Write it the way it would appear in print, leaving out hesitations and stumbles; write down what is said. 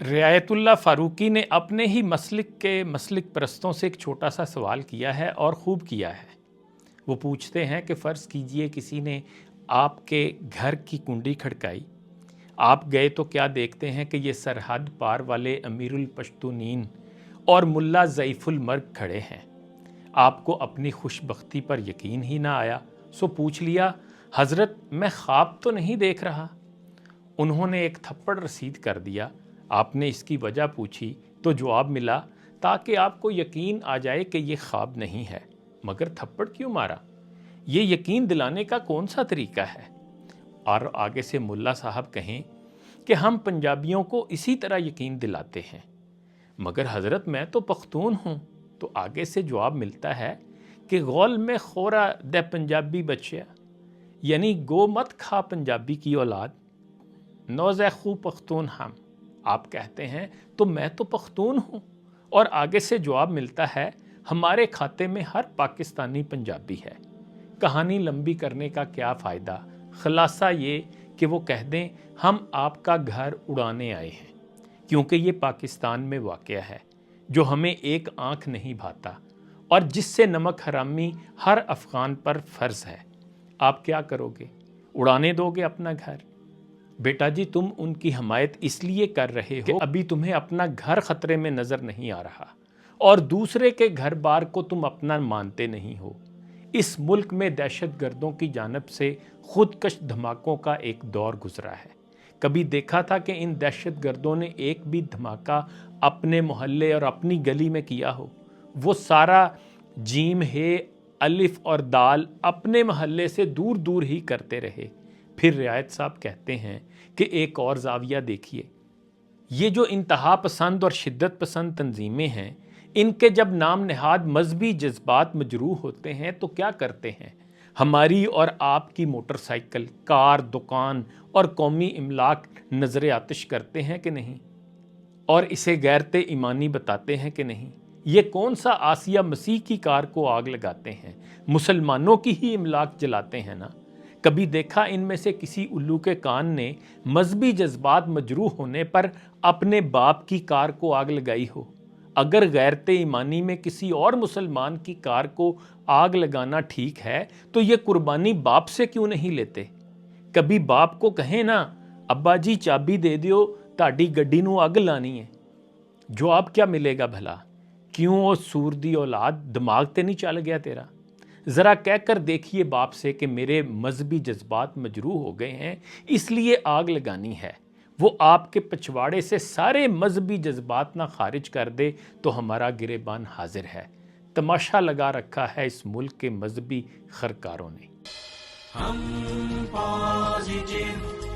रियायतुल्लाह फारूकी ने अपने ही मसलिक के मसलिक परस्तों से एक छोटा सा सवाल किया है और ख़ूब किया है। वो पूछते हैं कि फ़र्ज़ कीजिए किसी ने आपके घर की कुंडी खड़काई, आप गए तो क्या देखते हैं कि ये सरहद पार वाले अमीरुल पश्तूनीन और मुल्ला ज़ईफ़ुल मर्ग खड़े हैं। आपको अपनी खुशबख्ती पर यकीन ही ना आया, सो पूछ लिया, हज़रत मैं ख्वाब तो नहीं देख रहा। उन्होंने एक थप्पड़ रसीद कर दिया। आपने इसकी वजह पूछी तो जवाब मिला, ताकि आपको यकीन आ जाए कि ये ख्वाब नहीं है। मगर थप्पड़ क्यों मारा? ये यकीन दिलाने का कौन सा तरीका है? और आगे से मुल्ला साहब कहें कि हम पंजाबियों को इसी तरह यकीन दिलाते हैं। मगर हज़रत मैं तो पख्तून हूँ। तो आगे से जवाब मिलता है कि गौल में खोरा दे पंजाबी बच्चा, यानी गो मत खा पंजाबी की औलाद, नौज़े खू पख्तून हम। आप कहते हैं तो मैं तो पख्तून हूँ। और आगे से जवाब मिलता है, हमारे खाते में हर पाकिस्तानी पंजाबी है। कहानी लंबी करने का क्या फ़ायदा, ख़ुलासा ये कि वो कह दें हम आपका घर उड़ाने आए हैं, क्योंकि ये पाकिस्तान में वाक़या है जो हमें एक आँख नहीं भाता और जिससे नमक हरामी हर अफ़गान पर फ़र्ज़ है। आप क्या करोगे? उड़ाने दोगे अपना घर? बेटा जी, तुम उनकी हमायत इसलिए कर रहे हो कि अभी तुम्हें अपना घर ख़तरे में नज़र नहीं आ रहा और दूसरे के घर बार को तुम अपना मानते नहीं हो। इस मुल्क में दहशत गर्दों की जानिब से खुदकश धमाकों का एक दौर गुजरा है। कभी देखा था कि इन दहशत गर्दों ने एक भी धमाका अपने मोहल्ले और अपनी गली में किया हो? वो सारा जीम है अलिफ और दाल अपने मोहल्ले से दूर दूर ही करते रहे। फिर रियायत साहब कहते हैं कि एक और जाविया देखिए, ये जो इंतहा पसंद और शिद्दत पसंद तंजीमें हैं, इनके जब नाम नहाद मजहबी जज्बात मजरूह होते हैं तो क्या करते हैं? हमारी और आपकी मोटरसाइकिल, कार, दुकान और कौमी इमलाक नजर आतिश करते हैं कि नहीं? और इसे गैरते ईमानी बताते हैं कि नहीं? ये कौन सा आसिया मसीह की कार को आग लगाते हैं? मुसलमानों की ही इमलाक जलाते हैं ना। कभी देखा इनमें से किसी उल्लू के कान ने मजहबी जज्बात मजरूह होने पर अपने बाप की कार को आग लगाई हो? अगर गैरते ईमानी में किसी और मुसलमान की कार को आग लगाना ठीक है तो ये कुर्बानी बाप से क्यों नहीं लेते? कभी बाप को कहें ना, अब्बा जी चाबी दे दियो, ताड़ी गड्डी नू अग लानी है। जवाब क्या मिलेगा भला? क्यों ओ सूर दी औलाद, दिमाग ते नहीं चल गया तेरा? ज़रा कहकर देखिए बाप से कि मेरे मजहबी जज्बात मजरूह हो गए हैं, इसलिए आग लगानी है। वो आपके पिछवाड़े से सारे मजहबी जज्बात ना खारिज कर दे तो हमारा गिरेबान हाजिर है। तमाशा लगा रखा है इस मुल्क के मजहबी खरकारों ने। हम पॉजिटिव